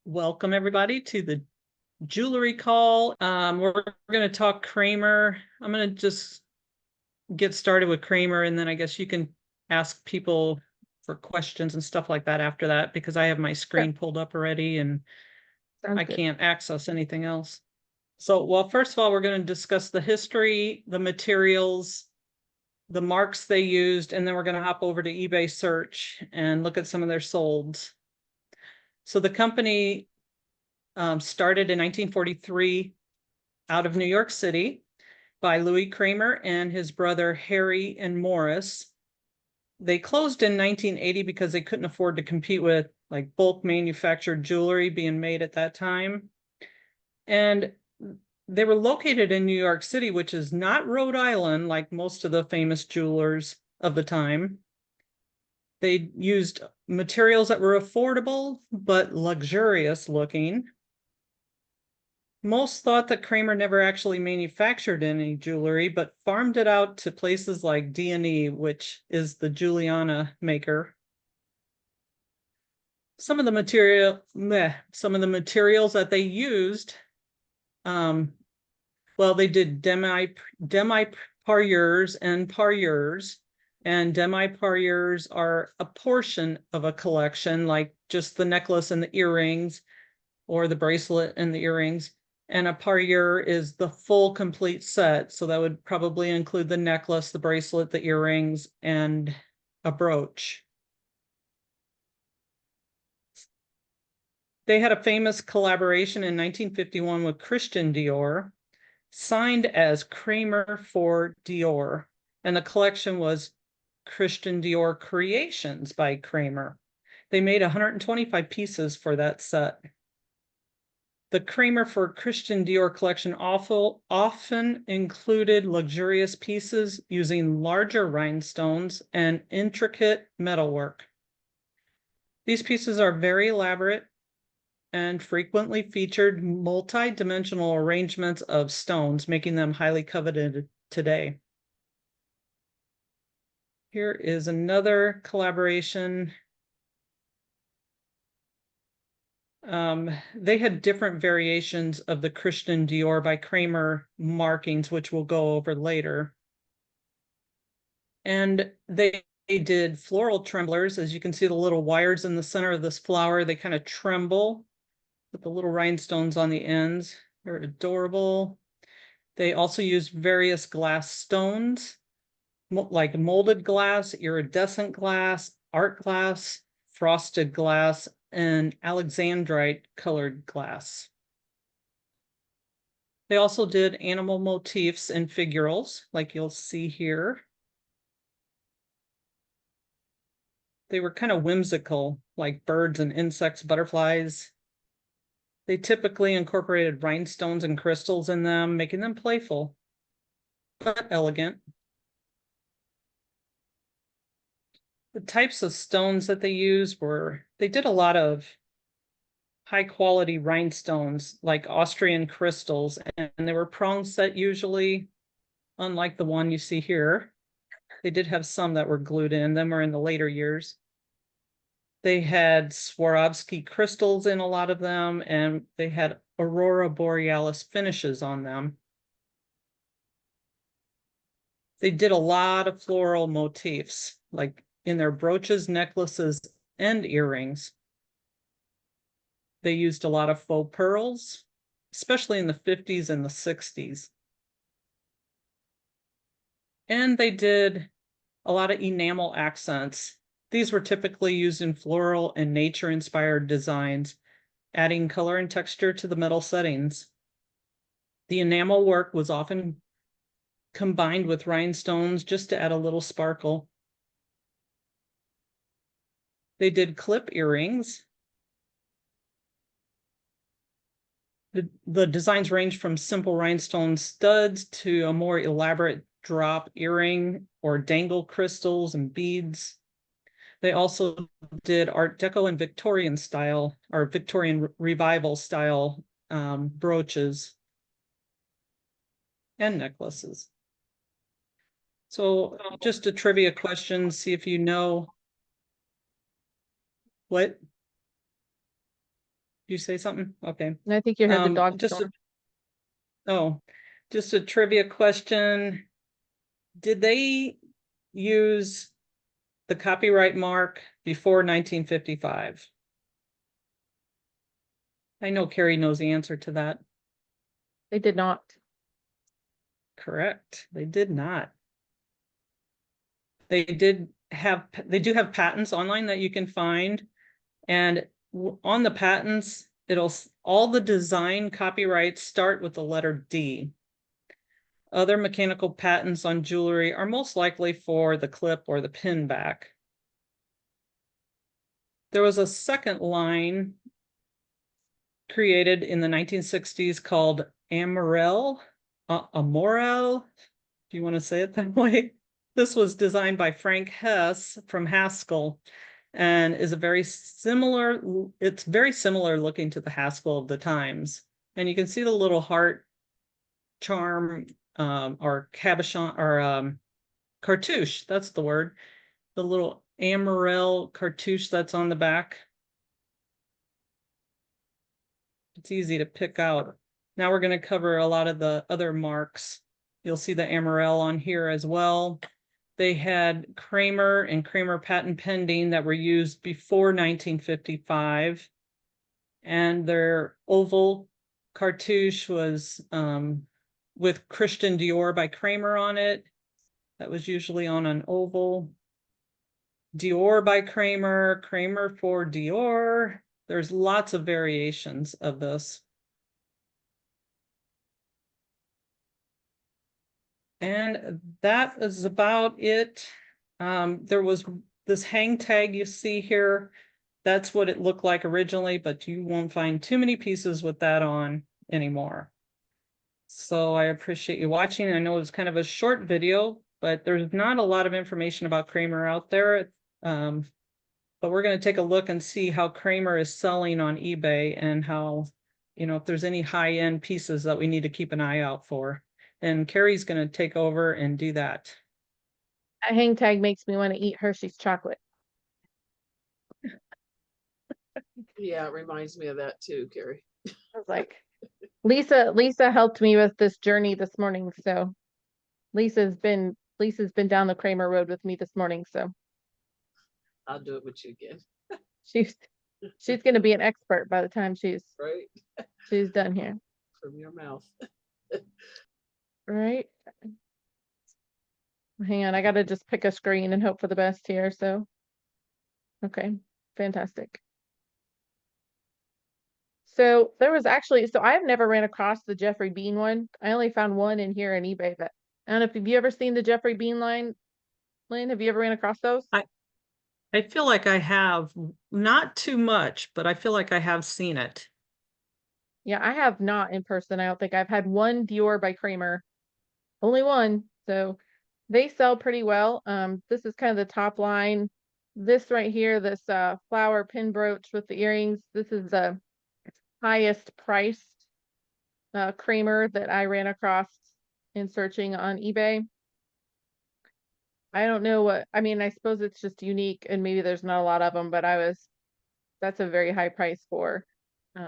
Welcome everybody to the jewelry call. We're going to talk Kramer. I'm going to just get started with Kramer, and then I guess you can ask people for questions and stuff like that after that, because I have my screen pulled up already and I can't access anything else. So, well, first of all, we're going to discuss the history, the materials, the marks they used, and then we're going to hop over to eBay search and look at some of their solds. So the company started in 1943 out of New York City by Louis Kramer and his brother Harry and Morris. They closed in 1980 because they couldn't afford to compete with like bulk manufactured jewelry being made at that time. And they were located in New York City, which is not Rhode Island like most of the famous jewelers of the time. They used materials that were affordable but luxurious looking. Most thought that Kramer never actually manufactured any jewelry, but farmed it out to places like D&E, which is the Juliana maker. Some of the materials that they used, well, they did demi-parures and parures, and demi-parures are a portion of a collection, like just the necklace and the earrings, or the bracelet and the earrings. And a parure is the full complete set. So that would probably include the necklace, the bracelet, the earrings, and a brooch. They had a famous collaboration in 1951 with Christian Dior, signed as Kramer for Dior. And the collection was Christian Dior Creations by Kramer. They made 125 pieces for that set. The Kramer for Christian Dior collection often included luxurious pieces using larger rhinestones and intricate metalwork. These pieces are very elaborate and frequently featured multi-dimensional arrangements of stones, making them highly coveted today. Here is another collaboration. They had different variations of the Christian Dior by Kramer markings, which we'll go over later. And they did floral tremblers. As you can see, the little wires in the center of this flower, they kind of tremble with the little rhinestones on the ends. They're adorable. They also used various glass stones, like molded glass, iridescent glass, art glass, frosted glass, and alexandrite colored glass. They also did animal motifs and figurals, like you'll see here. They were kind of whimsical, like birds and insects, butterflies. They typically incorporated rhinestones and crystals in them, making them playful, but elegant. The types of stones that they used were, they did a lot of high quality rhinestones like Austrian crystals, and they were prong set usually, unlike the one you see here. They did have some that were glued in, them were in the later years. They had Swarovski crystals in a lot of them, and they had aurora borealis finishes on them. They did a lot of floral motifs, like in their brooches, necklaces, and earrings. They used a lot of faux pearls, especially in the 50s and the 60s. And they did a lot of enamel accents. These were typically used in floral and nature-inspired designs, adding color and texture to the metal settings. The enamel work was often combined with rhinestones just to add a little sparkle. They did clip earrings. The designs range from simple rhinestone studs to a more elaborate drop earring or dangle crystals and beads. They also did Art Deco and Victorian style, or Victorian revival style brooches and necklaces. So just a trivia question, see if you know what. you say something? Okay. And I think you heard the dog Just snore. oh, just a trivia question. Did they use the copyright mark before 1955? I know Carrie knows the answer to that. They did not. Correct. They did not. They do have patents online that you can find. And on the patents, all the design copyrights start with the letter D. Other mechanical patents on jewelry are most likely for the clip or the pin back. There was a second line created in the 1960s called Amorel, if you want to say it that way. This was designed by Frank Hess from Haskell and is it's very similar looking to the Haskell of the times. And you can see the little heart charm or cabochon or cartouche, that's the word. The little Amorel cartouche that's on the back. It's easy to pick out. Now we're going to cover a lot of the other marks. You'll see the Amorel on here as well. They had Kramer and Kramer Patent Pending that were used before 1955. And their oval cartouche was with Christian Dior by Kramer on it. That was usually on an oval. Dior by Kramer, Kramer for Dior. There's lots of variations of this. And that is about it. There was this hang tag you see here. That's what it looked like originally, but you won't find too many pieces with that on anymore. So I appreciate you watching. I know it's kind of a short video, but there's not a lot of information about Kramer out there. But we're going to take a look and see how Kramer is selling on eBay and how, if there's any high-end pieces that we need to keep an eye out for. And Carrie's going to take over and do that. That hang tag makes me want to eat Hershey's chocolate. Yeah, it reminds me of that too, Carrie. I was like, Lisa helped me with this journey this morning. So Lisa's been down the Kramer road with me this morning. So I'll do it with you again. she's going to be an expert by the time she's Right. done here. From your mouth. Right. Hang on, I got to just pick a screen and hope for the best here. So, okay, fantastic. So there was actually, so I've never ran across the Jeffrey Bean one. I only found one in here in eBay, but I don't know if have you ever seen the Jeffrey Bean line, Lynn? Have you ever ran across those? I feel like I have, not too much, but I feel like I have seen it. Yeah, I have not in person. I don't think I've had one Dior by Kramer, only one. So they sell pretty well. This is kind of the top line. This right here, this flower pin brooch with the earrings. This is the highest priced Kramer that I ran across in searching on eBay. I don't know I mean, I suppose it's just unique and maybe there's not a lot of them, but that's a very high price for um,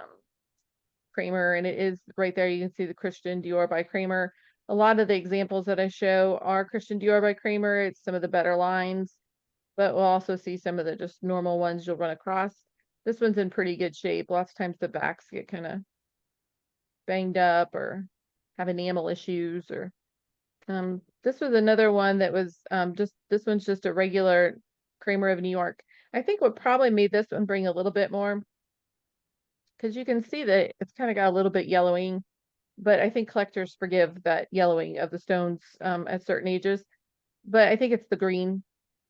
Kramer. And it is right there. You can see the Christian Dior by Kramer. A lot of the examples that I show are Christian Dior by Kramer. It's some of the better lines, but we'll also see some of the just normal ones you'll run across. This one's in pretty good shape. Lots of times the backs get kind of banged up or have enamel issues or this was another one that was this one's just a regular Kramer of New York. I think what probably made this one bring a little bit more, because you can see that it's kind of got a little bit yellowing, but I think collectors forgive that yellowing of the stones at certain ages. But I think it's the green.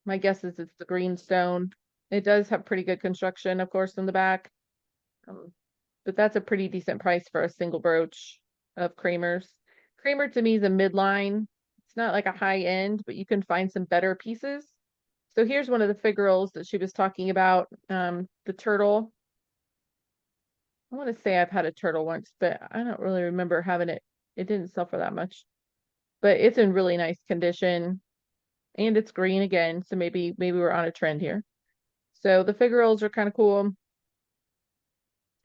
My guess is it's the green stone. It does have pretty good construction, of course, in the back. But that's a pretty decent price for a single brooch of Kramer's. Kramer to me is a midline. It's not like a high end, but you can find some better pieces. So here's one of the figural that she was talking about, the turtle. I want to say I've had a turtle once, but I don't really remember having it. It didn't sell for that much, but it's in really nice condition and it's green again. So maybe we're on a trend here. So the figurals are kind of cool.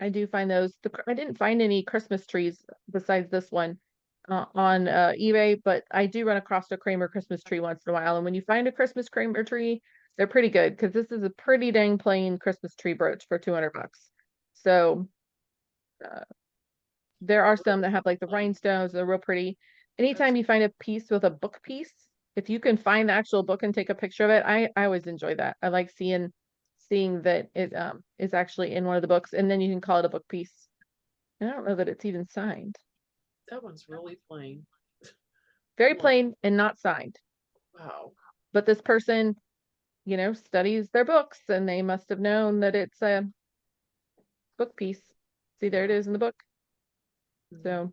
I do find those. I didn't find any Christmas trees besides this one on eBay, but I do run across a Kramer Christmas tree once in a while. And when you find a Christmas Kramer tree, they're pretty good because this is a pretty dang plain Christmas tree brooch for 200 bucks. So uh, there are some that have like the rhinestones, they're real pretty. Anytime you find a piece with a book piece, if you can find the actual book and take a picture of it, I always enjoy that. I like seeing that it is actually in one of the books, and then you can call it a book piece. And I don't know that it's even signed. That one's really plain. Very Yeah. plain and not signed. Wow. But this person, you know, studies their books and they must have known that it's a book piece. See, there it is in the book. Mhm. So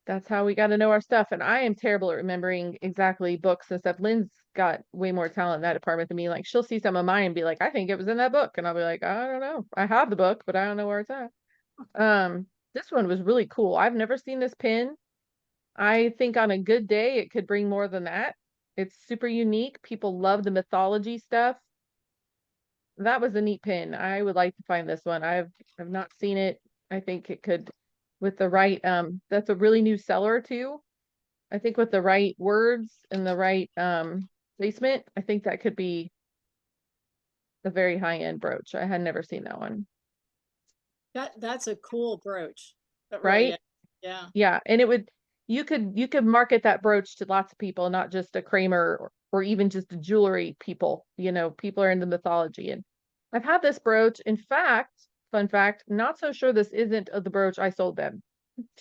that's how we got to know our stuff. And I am terrible at remembering exactly books and stuff. Lynn's got way more talent in that department than me. Like she'll see some of mine and be like, I think it was in that book. And I'll be like, I don't know. I have the book, but I don't know where it's at. This one was really cool. I've never seen this pin. I think on a good day, it could bring more than that. It's super unique. People love the mythology stuff. That was a neat pin. I would like to find this one. I've not seen it. I think it could with the right that's a really new seller too. I think with the right words and the right placement, I think that could be a very high-end brooch. I had never seen that one. That's a cool brooch. That really Right? is. Yeah. Yeah, and it would you could market that brooch to lots of people, not just a Kramer or even just a jewelry people. You know, people are into mythology. And I've had this brooch. In fact, fun fact, not so sure this isn't the brooch I sold them.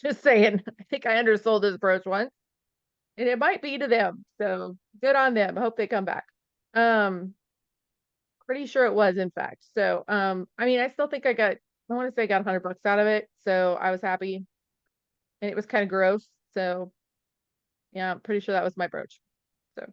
Just saying. I think I undersold this brooch once. And it might be to them. So good on them. I hope they come back. Pretty sure it was, in fact. So I mean, I still think I want to say I got 100 bucks out of it. So I was happy. And it was kind of gross. So yeah, I'm pretty sure that was my brooch. So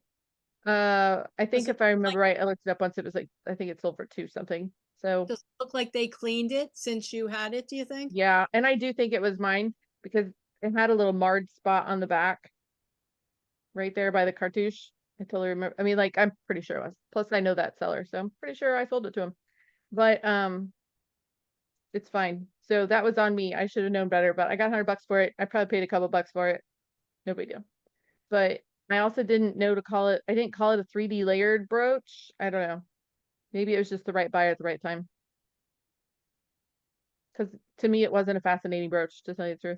I think Does it if I look remember like right, I looked it up once. It was like I think it sold for 2 something. So does it look like they cleaned it since you had it, do you think? yeah, and I do think it was mine because it had a little marred spot on the back right there by the cartouche. I totally remember. I mean, like I'm pretty sure it was. Plus I know that seller, so I'm pretty sure I sold it to him. But it's fine. So that was on me. I should have known better, but I got 100 bucks for it. I probably paid a couple bucks for it. No big deal. But I also didn't know to call it, I didn't call it a 3D layered brooch. I don't know. Maybe it was just the right buyer at the right time. Because to me, it wasn't a fascinating brooch, to tell you the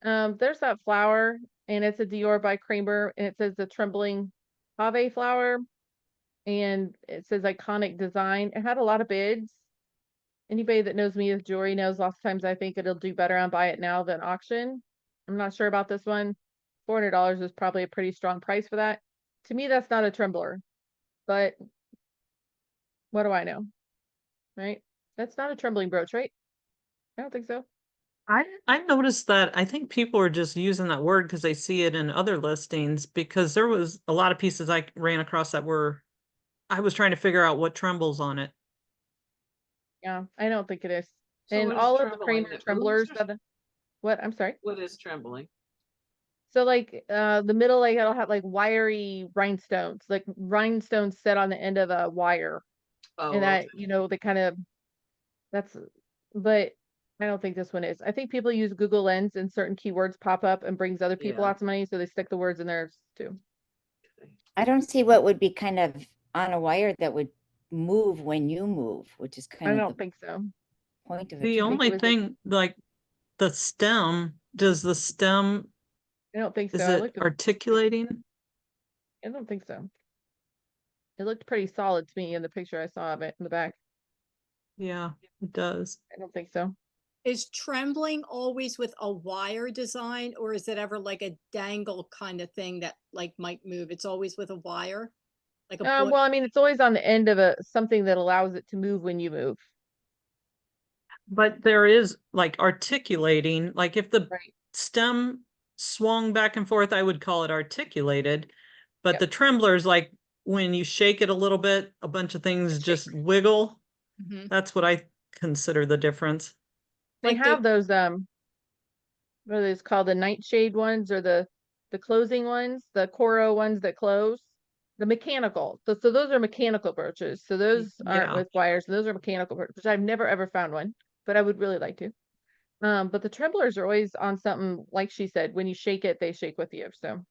truth. There's that flower, and it's a Dior by Kramer, and it says the trembling pave flower, and it says iconic design. It had a lot of bids. Anybody that knows me with jewelry knows lots of times I think it'll do better on buy it now than auction. I'm not sure about this one. $400 is probably a pretty strong price for that. To me, that's not a trembler, but what do I know? Right? That's not a trembling brooch, right? I don't think so. I noticed that I think people are just using that word because they see it in other listings, because there was a lot of pieces I ran across that I was trying to figure out what trembles on it. Yeah, I don't think it is. So And what is all of the trembling? Kramer It moves tremblers or what? I'm sorry. what is trembling? So like the middle, like it'll have like wiry rhinestones, like rhinestones set on the end of a wire. Oh, And that, okay. you know, they kind of that's but I don't think this one is. I think people use Google Lens and certain keywords pop up and brings other people Yeah. lots of money, so they stick the words in theirs too. I don't see what would be kind of on a wire that would move when you move, which is I kind of don't the think so. point of a The I think trembler. it only was thing, like the stem, does the stem, I don't think so. is I it looked at articulating? I don't think so. It looked pretty solid to me in the picture I saw of it in the back. Yeah, it does. I don't think so. Is trembling always with a wire design, or is it ever like a dangle kind of thing that like might move? It's always with a wire? Like a Well, I mean, it's always on the end of something that allows it to move when you move. But there is like articulating, like if the Right. stem swung back and forth, I would call it articulated. But Yep. the tremblers, like when you shake it a little bit, a bunch of things just wiggle. Mhm. That's what I consider the difference. They Like the- have those what are those called, the nightshade ones or the closing ones, the Coro ones that close, the mechanical. So those are mechanical brooches. So those aren't Yeah. with wires. Those are mechanical brooches. I've never ever found one. but I would really like to. But the tremblers are always on something, like she said, when you shake it, they shake with you. So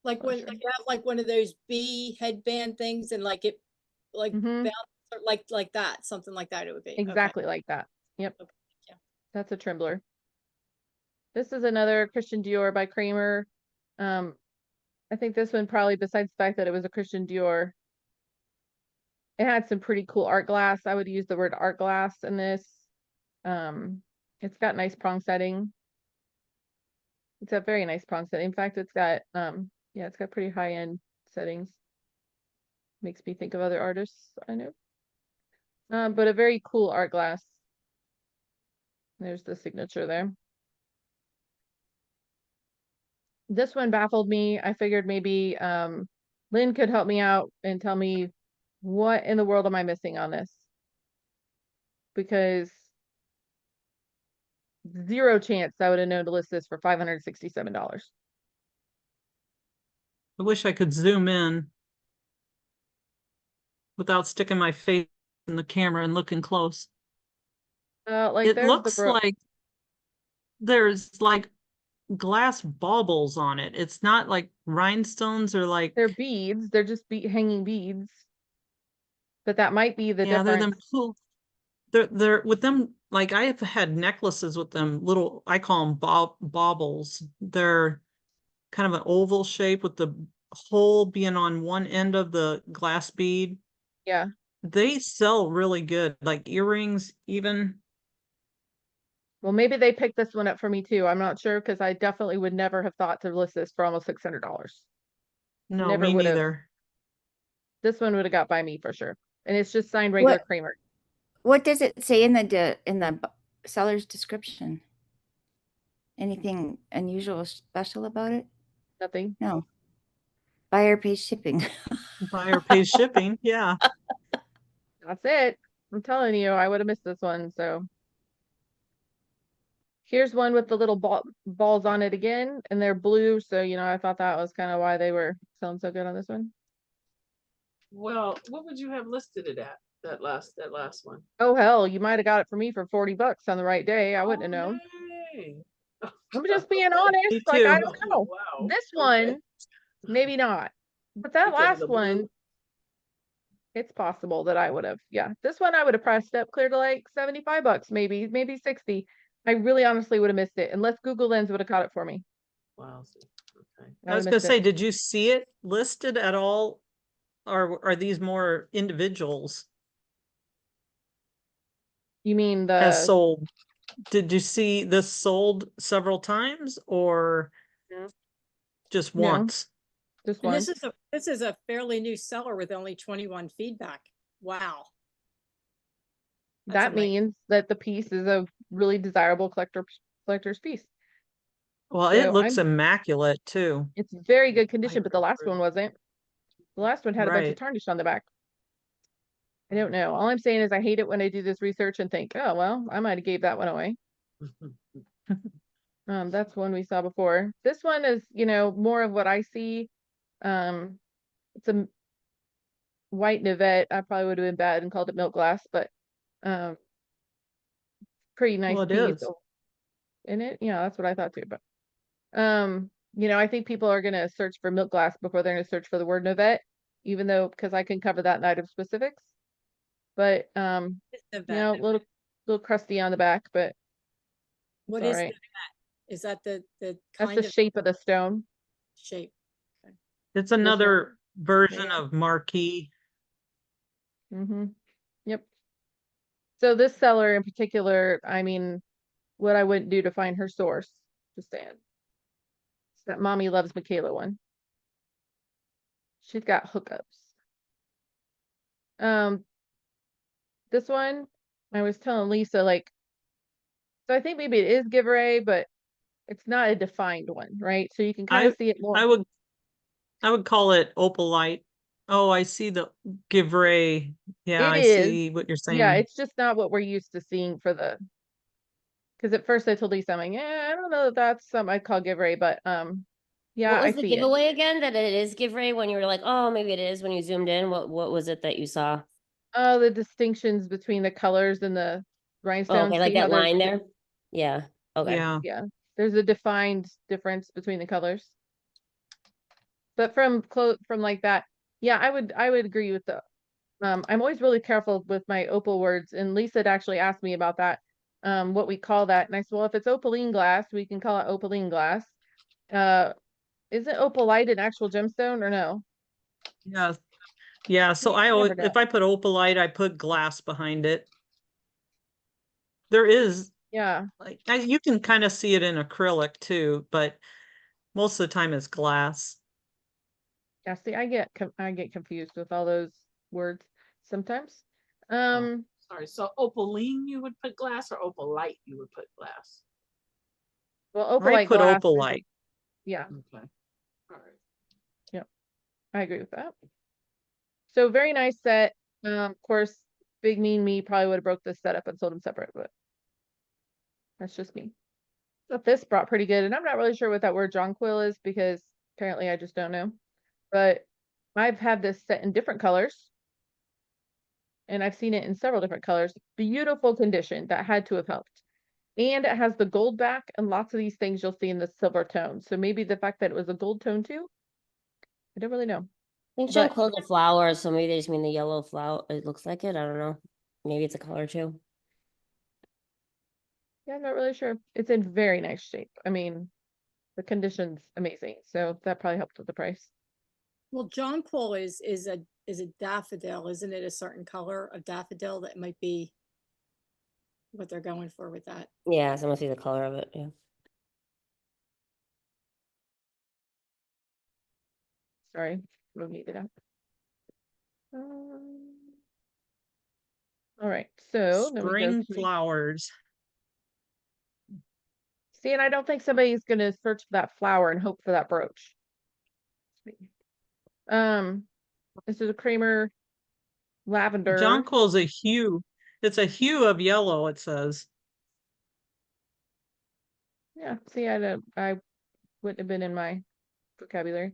Like Oh, when sure. you have like one of those bee headband things and like it like Mhm. bounce or like that, something like that it would be. Okay. Exactly like that. Yep. Okay, yeah. That's a trembler. This is another Christian Dior by Kramer. I think this one probably, besides the fact that it was a Christian Dior, it had some pretty cool art glass. I would use the word art glass in this. It's got nice prong setting. It's a very nice prong setting. In fact, it's got yeah, it's got pretty high end settings. Makes me think of other artists I know. But a very cool art glass. There's the signature there. This one baffled me. I figured maybe Lynn could help me out and tell me what in the world am I missing on this? Because zero chance I would have known to list this for $567. I wish I could zoom in without sticking my face in the camera and looking close. Like It there's the looks like there's like glass baubles on it. It's not like rhinestones or like, they're beads. They're just hanging beads. But that might be the yeah, they're difference. them cool. They're with them, like I have had necklaces with them, little, I call them bobbles. They're kind of an oval shape with the hole being on one end of the glass bead. Yeah. They sell really good, like earrings even. Well, maybe they picked this one up for me too. I'm not sure because I definitely would never have thought to list this for almost $600. No, Never me would have. neither. This one would have got by me for sure. And it's just signed regular What Kramer. what does it say in the seller's description? Anything unusual or special about it? Nothing. No. Buyer pays shipping. Buyer pays shipping, yeah. That's it. I'm telling you, I would have missed this one. So here's one with the little balls on it again, and they're blue. So, I thought that was kind of why they were selling so good on this one. Well, what would you have listed it at? That last one. Oh, hell, you might have got it for me for $40 on the right day. I wouldn't have known. Yay. I'm just being honest. Me Like, I too. don't know. Wow. This Okay. one, maybe not. But that Because of last the blue? one, it's possible that I would have. Yeah. This one I would have priced up clear to like $75, maybe 60. I really honestly would have missed it unless Google Lens would have caught it for me. Wow. Okay. I was would've gonna missed say, it. did you see it listed at all? Or are these more individuals You mean as the sold? Did you see this sold several times or No. just No. once? this And one? this is a fairly new seller with only 21 feedback. Wow. That's That amazing. means that the piece is a really desirable collector's piece. Well, So it looks immaculate too. it's very good condition, but the last one wasn't. The last one had a bunch of Right. tarnish on the back. I don't know. All I'm saying is I hate it when I do this research and think, oh, well, I might have gave that one away. That's one we saw before. This one is, more of what I see. It's a white Nivette. I probably would have been bad and called it milk glass, but pretty nice Well, it piece. is. In it, yeah, that's what I thought too. But I think people are gonna search for milk glass before they're gonna search for the word Nivette, even though because I can cover that in item specifics. But a little crusty on the back, but What all is right. that? Is that the That's kind the of shape of the stone. shape? It's another version Yeah. of marquee. Yep. So this seller in particular, I mean, what I wouldn't do to find her source, just saying. It's that Mommy Loves Michaela one. She's got hookups. This one, I was telling Lisa, like, so I think maybe it is giveaway, but it's not a defined one, right? So you can kind of see it more. I would call it opalite. Oh, I see the giveaway. Yeah, It I is. see what you're Yeah, saying. it's just not what we're used to seeing for the. Because at first I told Lisa, I'm like, yeah, I don't know that that's something I'd call giveaway, but yeah, What I was the see it. giveaway again? That it is giveaway when you were like, oh, maybe it is when you zoomed in. What was it that you saw? Oh, the distinctions between the colors and the Oh, rhinestones. okay, like See how that there's line a there? Yeah, okay. Yeah. Yeah, there's a defined difference between the colors. But from like that, yeah, I would agree with the I'm always really careful with my opal words, and Lisa had actually asked me about that, what we call that. And I said, well, if it's opaline glass, we can call it opaline glass. Isn't opalite an actual gemstone or no? Yeah. Yeah. So Yeah, I always, never know. if I put opalite, I put glass behind it. There is Yeah, like you can kind of see it in acrylic too, but most of the time it's glass. yeah. See, I get confused with all those words sometimes. Oh, sorry. So opaline you would put glass, or opalite you would put glass? Well, I opalite put glass. opalite. Yeah, Okay. All right. I agree with that. So very nice set. Of course, big mean me probably would have broke this set up and sold them separate, but that's just me. But this brought pretty good, and I'm not really sure what that word jonquil is because apparently I just don't know. But I've had this set in different colors, and I've seen it in several different colors. Beautiful condition that had to have helped. And it has the gold back, and lots of these things you'll see in the silver tone. So maybe the fact that it was a gold tone too. I don't really know. I think But- jonquil's a flower, so maybe they just mean the yellow flower. It looks like it. I don't know. Maybe it's a color too. Yeah, I'm not really sure. It's in very nice shape. I mean, the condition's amazing. So that probably helped with the price. Well, jonquil is a daffodil, isn't it? A certain color of daffodil that might be what they're going for with that. Yeah, so it must be the color of it. Yeah. Sorry, we'll need it up. Um, all right, so then we go Spring to flowers. see, and I don't think somebody's gonna search for that flower and hope for that brooch. This is a Kramer lavender. Jonquil's a hue. It's a hue of yellow, it says. Yeah, see, I wouldn't have been in my vocabulary.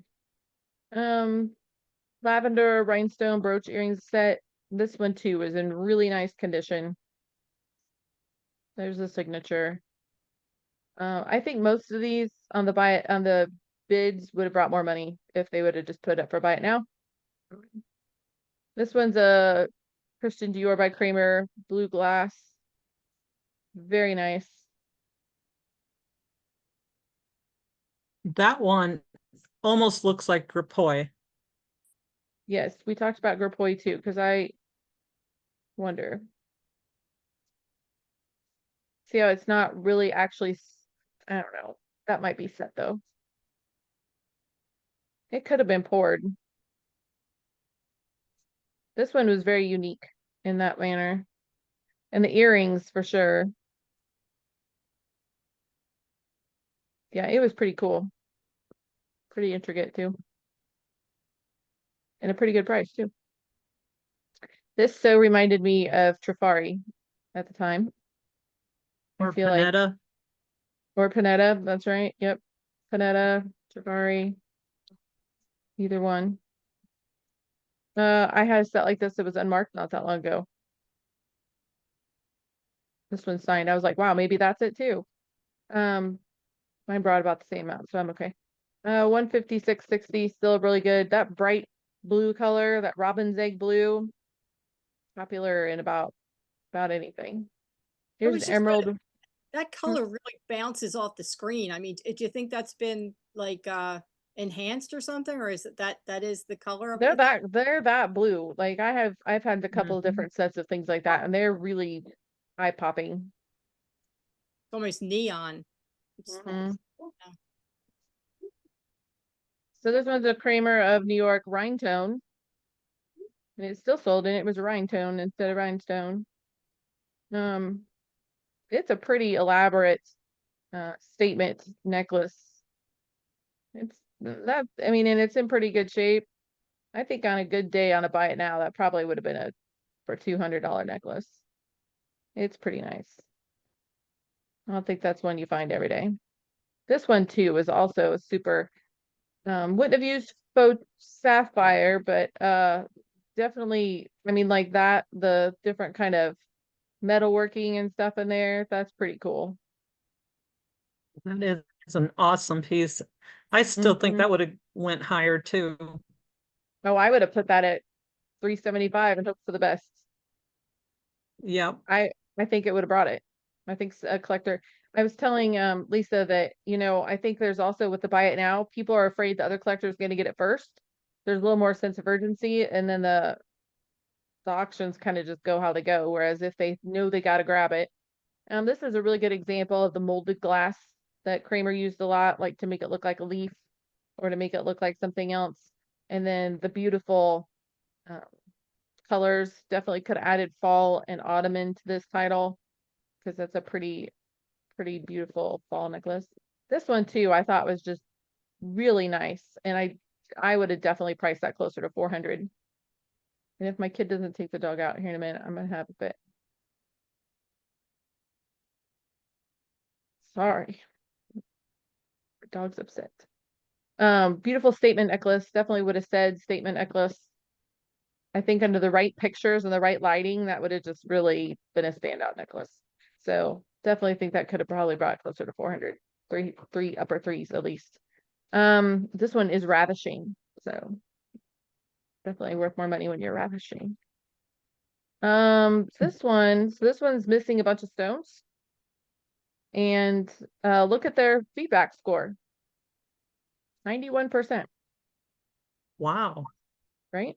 Lavender rhinestone brooch earrings set. This one too is in really nice condition. There's the signature. I think most of these on the bids would have brought more money if they would have just put up for buy it now. This one's a Christian Dior by Kramer, blue glass. Very nice. That one almost looks like Grappoy. Yes, we talked about Grappoy too, because I wonder. See how it's not really actually, I don't know. That might be set though. It could have been poured. This one was very unique in that manner. And the earrings for sure. Yeah, it was pretty cool. Pretty intricate too. And a pretty good price too. This so reminded me of Trifari at the time. I Or feel like, Panetta. or Panetta, that's right. Yep. Panetta, Trifari. Either one. I had a set like this that was unmarked not that long ago. This one's signed. I was like, wow, maybe that's it too. Mine brought about the same amount, so I'm okay. 156.60, still really good. That bright blue color, that robin's egg blue, popular in about anything. Here's was an just gonna- emerald. That color really bounces off the screen. I mean, do you think that's been like enhanced or something, or is it that is the color of it? They're that blue. Like I've had a couple of Mhm. different sets of things like that, and they're really eye popping. It's almost neon. Mhm. So this one's a Kramer of New York rhinestone. And it's still sold, and it was a rhinestone instead of rhinestone. It's a pretty elaborate statement necklace. It's that, I mean, and it's in pretty good shape. I think on a good day on a buy it now, that probably would have been a for $200 necklace. It's pretty nice. I don't think that's one you find every day. This one too is also a super, wouldn't have used faux sapphire, but definitely, I mean, like that, the different kind of metalworking and stuff in there. That's pretty cool. That is an awesome piece. I still think Mhm. that would have went higher too. Oh, I would have put that at 375 and hoped for the best. Yep. I think it would have brought it. I think a collector. I was telling Lisa that, I think there's also with the buy it now, people are afraid the other collector is going to get it first. There's a little more sense of urgency, and then the auctions kind of just go how they go. Whereas if they know they got to grab it, this is a really good example of the molded glass that Kramer used a lot, like to make it look like a leaf or to make it look like something else. And then the beautiful colors, definitely could have added fall and autumn into this title because that's a pretty beautiful fall necklace. This one too, I thought was just really nice, and I would have definitely priced that closer to 400. And if my kid doesn't take the dog out here in a minute, I'm gonna have a fit. Sorry, dog's upset. Beautiful statement necklace. Definitely would have said statement necklace. I think under the right pictures and the right lighting, that would have just really been a standout necklace. So definitely think that could have probably brought closer to 400, three upper threes at least. This one is ravishing, so definitely worth more money when you're ravishing. This one's missing a bunch of stones. And look at their feedback score. 91%, Wow. right?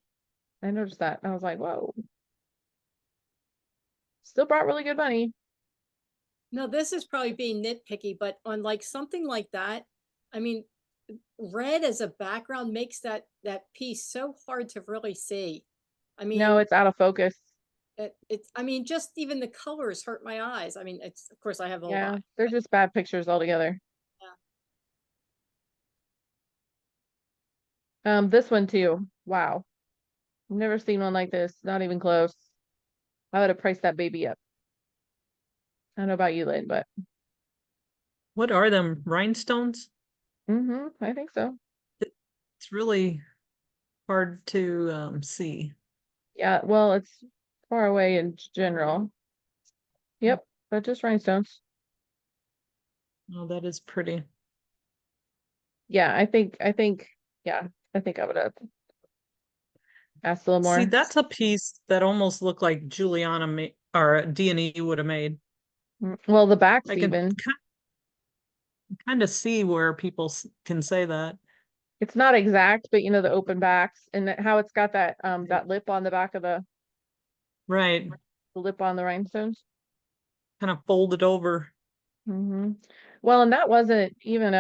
I noticed that. I was like, whoa. Still brought really good money. No, this is probably being nitpicky, but on like something like that, I mean, red as a background makes that piece so hard to really see. I mean, No, it's out of focus. it's I mean, just even the colors hurt my eyes. I mean, it's of course I have old Yeah, eyes. they're just bad pictures altogether. This one too. Wow. I've never seen one like this. Not even close. I would have priced that baby up. I don't know about you, Lynn, but What are them? Rhinestones? I think so. It's really hard to see. Yeah, well, it's far away in general. Yep, but just rhinestones. Oh, that is pretty. Yeah, yeah, I think I would have asked a little See, more. that's a piece that almost looked like Juliana or D&E would have made. Well, the backs I can even. kind of see where people can say that. It's not exact, but the open backs and how it's got that that lip on the back of the Right. lip on the rhinestones. Kind of folded over. Well, and that wasn't even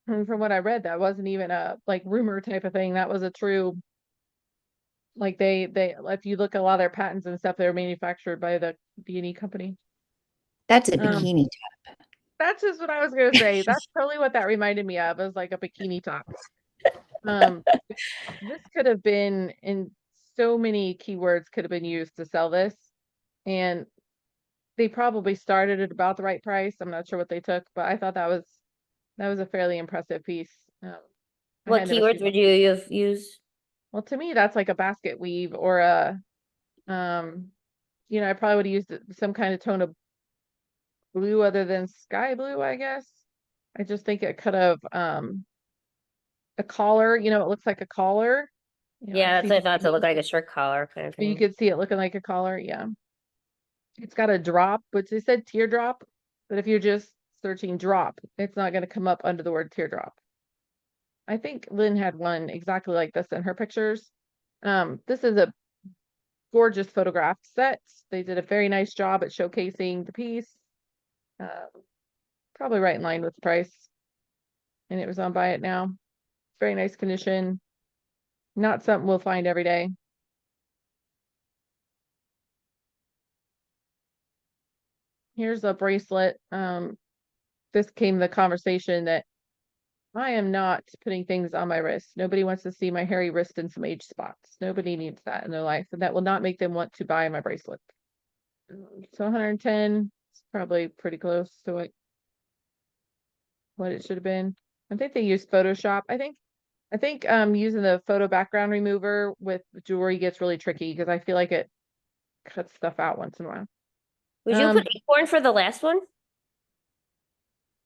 from what I read, that wasn't even a like rumor type of thing. That was a true, like they if you look at a lot of their patents and stuff, they're manufactured by the B&E company. That's a Um, bikini That's just what I was gonna say. That's totally what that reminded me of. It was like a bikini top. This could have been in so many keywords could have been used to sell this, and they probably started at about the right price. I'm not sure what they took, but I thought that was a fairly impressive piece. I What had never keywords seen would one. you have used? Well, to me, that's like a basket weave or a, I probably would have used some kind of tone of blue other than sky blue, I guess. I just think it could have, a collar, it looks like a collar. Yeah, that's see what I the thought, to look bead, like a shirt collar kind of but you thing. could see it looking like a collar. Yeah. It's got a drop, which they said teardrop, but if you're just searching drop, it's not going to come up under the word teardrop. I think Lynn had one exactly like this in her pictures. This is a gorgeous photograph set. They did a very nice job at showcasing the piece. Probably right in line with the price. And it was on Buy It Now. Very nice condition. Not something we'll find every day. Here's a bracelet. This came the conversation that I am not putting things on my wrist. Nobody wants to see my hairy wrist and some age spots. Nobody needs that in their life, and that will not make them want to buy my bracelet. So 110 is probably pretty close to what it should have been. I think they used Photoshop. I think using the photo background remover with jewelry gets really tricky because I feel like it cuts stuff out once in a while. Would you put acorn for the last one?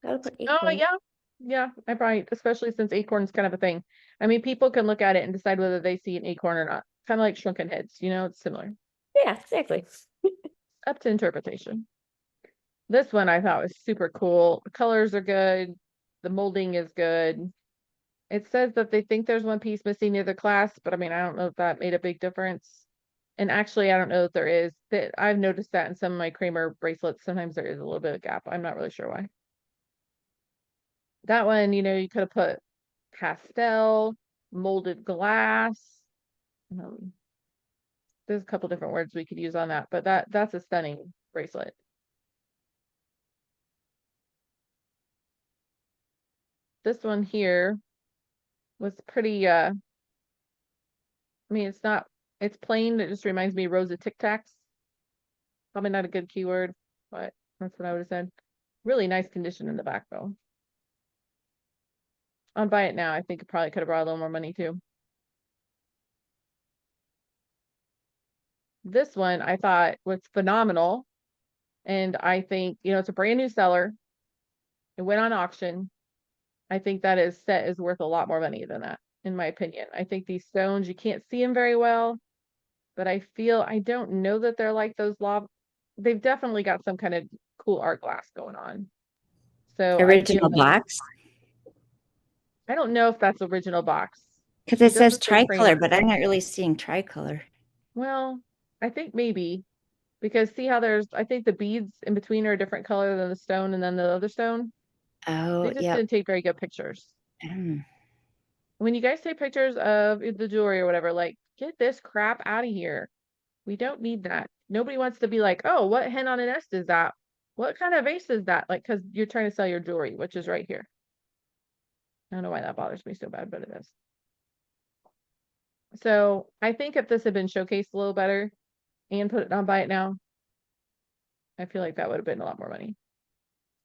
Gotta put Oh, acorn. yeah. Yeah, I probably, especially since acorn's kind of a thing. I mean, people can look at it and decide whether they see an acorn or not. Kind of like shrunken heads, you know, it's similar. Yeah, exactly. Up to interpretation. This one I thought was super cool. The colors are good. The molding is good. It says that they think there's one piece missing near the clasp, but I mean, I don't know if that made a big difference. And actually, I don't know if there is. That I've noticed that in some of my Kramer bracelets, sometimes there is a little bit of gap. I'm not really sure why. That one, you know, you could have put pastel, molded glass. There's a couple different words we could use on that, but that's a stunning bracelet. This one here was pretty, I mean, it's plain. It just reminds me of Rosa Tic Tacs. Probably not a good keyword, but that's what I would have said. Really nice condition in the back though. I'll buy it now. I think it probably could have brought a little more money too. This one I thought was phenomenal. And I think, you know, it's a brand new seller. It went on auction. I think that is worth a lot more money than that, in my opinion. I think these stones, you can't see them very well, but I don't know that they're like those they've definitely got some kind of cool art glass going on. So Original box? I don't know if that's original box. Because it says doesn't say tricolor, Kramer. but I'm not really seeing tricolor. Well, I think maybe because see how I think the beads in between are a different color than the stone and then the other stone. Oh, They just yeah. didn't take very good pictures. When you guys take pictures of the jewelry or whatever, like, get this crap out of here. We don't need that. Nobody wants to be like, oh, what hen on a nest is that? What kind of vase is that? Like, because you're trying to sell your jewelry, which is right here. I don't know why that bothers me so bad, but it is. So I think if this had been showcased a little better and put it on Buy It Now, I feel like that would have been a lot more money.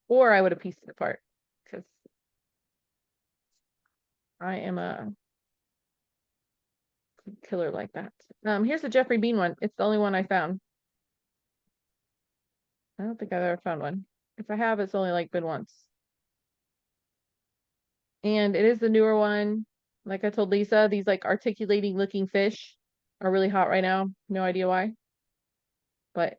Or I would have pieced it apart because I am a killer like that. Here's the Jeffrey Bean one. It's the only one I found. I don't think I've ever found one. If I have, it's only like been once. And it is the newer one. Like I told Lisa, these like articulating looking fish are really hot right now. No idea why. But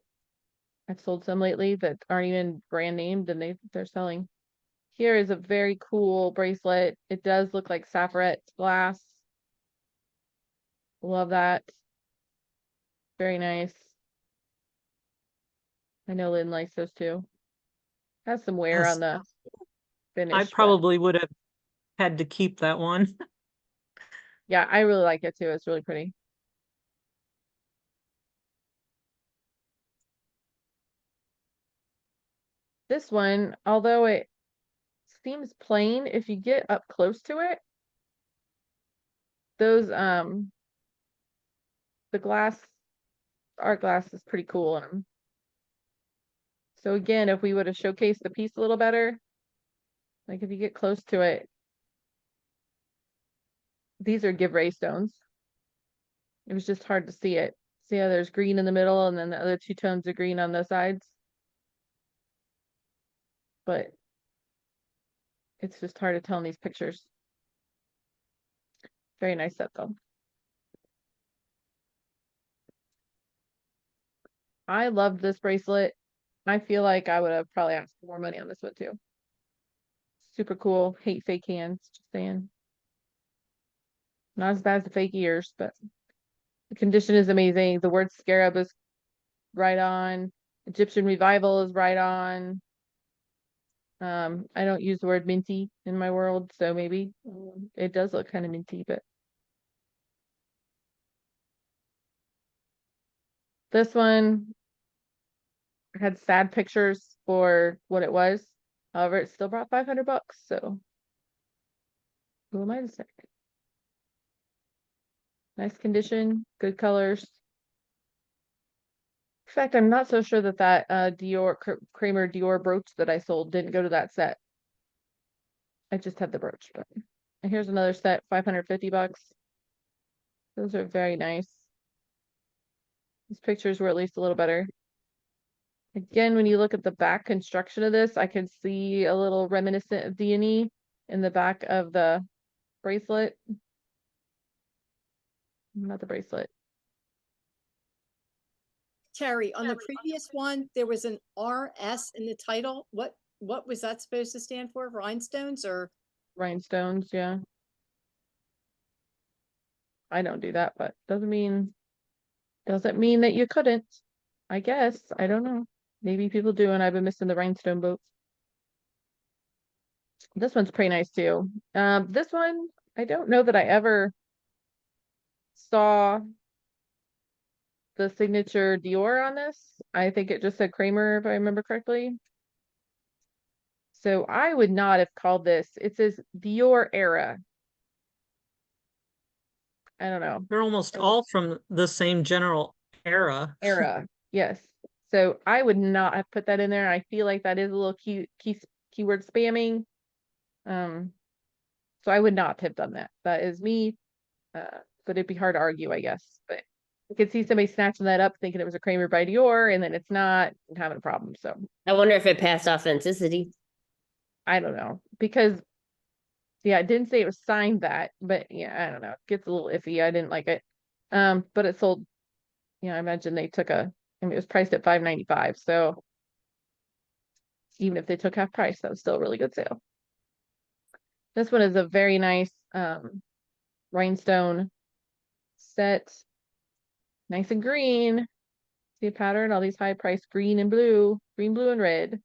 I've sold some lately that aren't even brand named and they're selling. Here is a very cool bracelet. It does look like sapphire glass. Love that. Very nice. I know Lynn likes those too. Has some wear Yes. on the finish. I but probably would have had to keep that one. yeah, I really like it too. It's really pretty. This one, although it seems plain, if you get up close to it, those the art glass is pretty cool in them. So again, if we would have showcased the piece a little better, like if you get close to it, these are give ray stones. It was just hard to see it. See how there's green in the middle and then the other two tones of green on the sides. But it's just hard to tell in these pictures. Very nice set though. I loved this bracelet. I feel like I would have probably asked for more money on this one too. Super cool. Hate fake hands, just saying. Not as bad as the fake ears, but the condition is amazing. The word scarab is right on. Egyptian revival is right on. I don't use the word minty in my world, so maybe it does look kind of minty, but this one had sad pictures for what it was. However, it still brought $500, so who am I to say? Nice condition, good colors. In fact, I'm not so sure that Dior Kramer Dior brooch that I sold didn't go to that set. I just had the brooch, but and here's another set, $550. Those are very nice. These pictures were at least a little better. Again, when you look at the back construction of this, I could see a little reminiscent of D&E in the back of the bracelet. Not the bracelet. Terry, on the previous one, there was an RS in the title. What was that supposed to stand for? Rhinestones or? Rhinestones, yeah. I don't do that, but doesn't mean that you couldn't. I guess. I don't know. Maybe people do, and I've been missing the rhinestone boats. This one's pretty nice too. This one, I don't know that I ever saw the signature Dior on this. I think it just said Kramer, if I remember correctly. So I would not have called this. It says Dior era. I don't know. They're almost all from the same general era. Era. Yes. So I would not have put that in there. I feel like that is a little keyword spamming. So I would not have done that. That is me. But it'd be hard to argue, I guess. But you could see somebody snatching that up thinking it was a Kramer by Dior, and then it's not, and having a problem. So I wonder if it passed authenticity. I don't know. Because yeah, it didn't say it was signed that, but yeah, I don't know. It gets a little iffy. I didn't like it. But it sold, I imagine they took I mean, it was priced at $5.95. So even if they took half price, that was still a really good sale. This one is a very nice rhinestone set. Nice and green. See a pattern, all these high priced green and blue, green, blue, and red.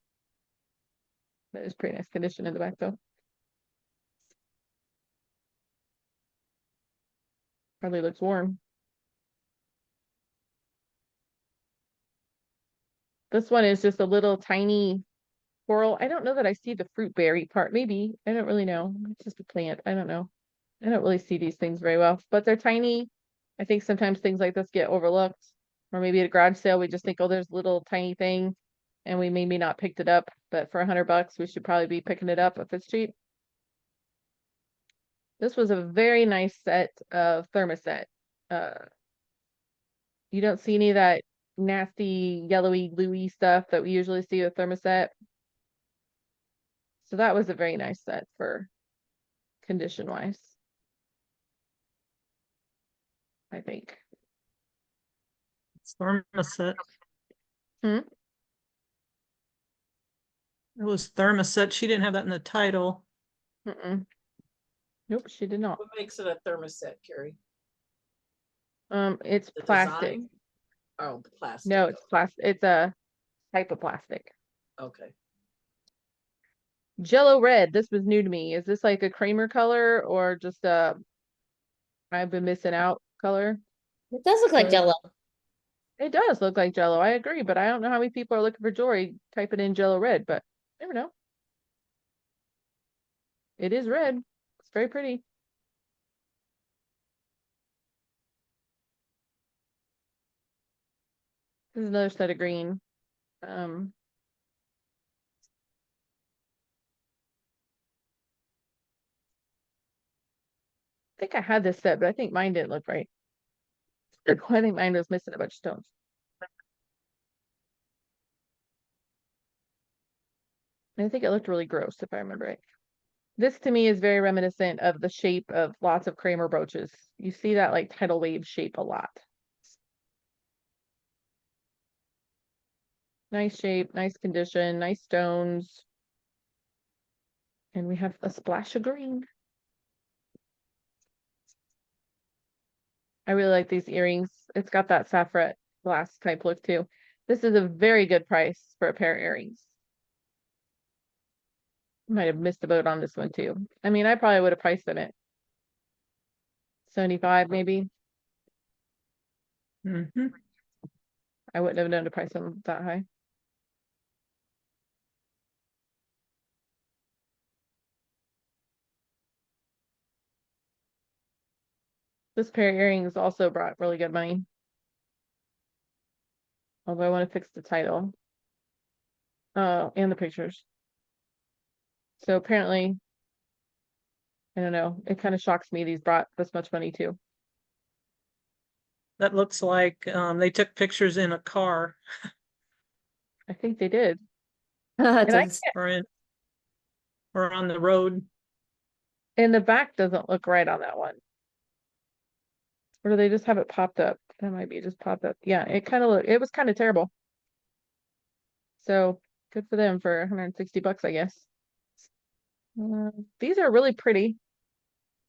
That is pretty nice condition in the back though. Probably looks warm. This one is just a little tiny coral. I don't know that I see the fruit berry part. Maybe. I don't really know. It's just a plant. I don't know. I don't really see these things very well, but they're tiny. I think sometimes things like this get overlooked. Or maybe at a garage sale, we just think, oh, there's a little tiny thing, and we maybe not picked it up. But for $100, we should probably be picking it up if it's cheap. This was a very nice set of thermoset. You don't see any of that nasty yellowy gluey stuff that we usually see with thermoset. So that was a very nice set for condition wise, I think. It's thermoset. Hmm? It was thermoset. She didn't have that in the title. Mm-mm. Nope, she did not. What makes it a thermoset, Carrie? It's The plastic. design? Oh, the plastic. No, it's plastic. It's a type of plastic. Okay. Jello red. This was new to me. Is this like a Kramer color or just a I've been missing out color? It does look like So- Jello. It does look like Jello. I agree, but I don't know how many people are looking for jewelry typing in Jello red, but never know. It is red. It's very pretty. This is another set of green. I think I had this set, but I think mine didn't look right. I think mine was missing a bunch of stones. I think it looked really gross, if I remember right. This to me is very reminiscent of the shape of lots of Kramer brooches. You see that like tidal wave shape a lot. Nice shape, nice condition, nice stones. And we have a splash of green. I really like these earrings. It's got that saffron glass type look too. This is a very good price for a pair of earrings. Might have missed a boat on this one too. I mean, I probably would have priced them at 75 maybe. Mm-hmm. I wouldn't have known to price them that high. This pair of earrings also brought really good money. Although I want to fix the title. And the pictures. So apparently, I don't know, it kind of shocks me these brought this much money too. That looks like they took pictures in a car. I think they did. It's And I a- can't, Or in, or on the road. and the back doesn't look right on that one. Or do they just have it popped up? That might be just popped up. Yeah, it was kind of terrible. So good for them for 160 bucks, I guess. These are really pretty.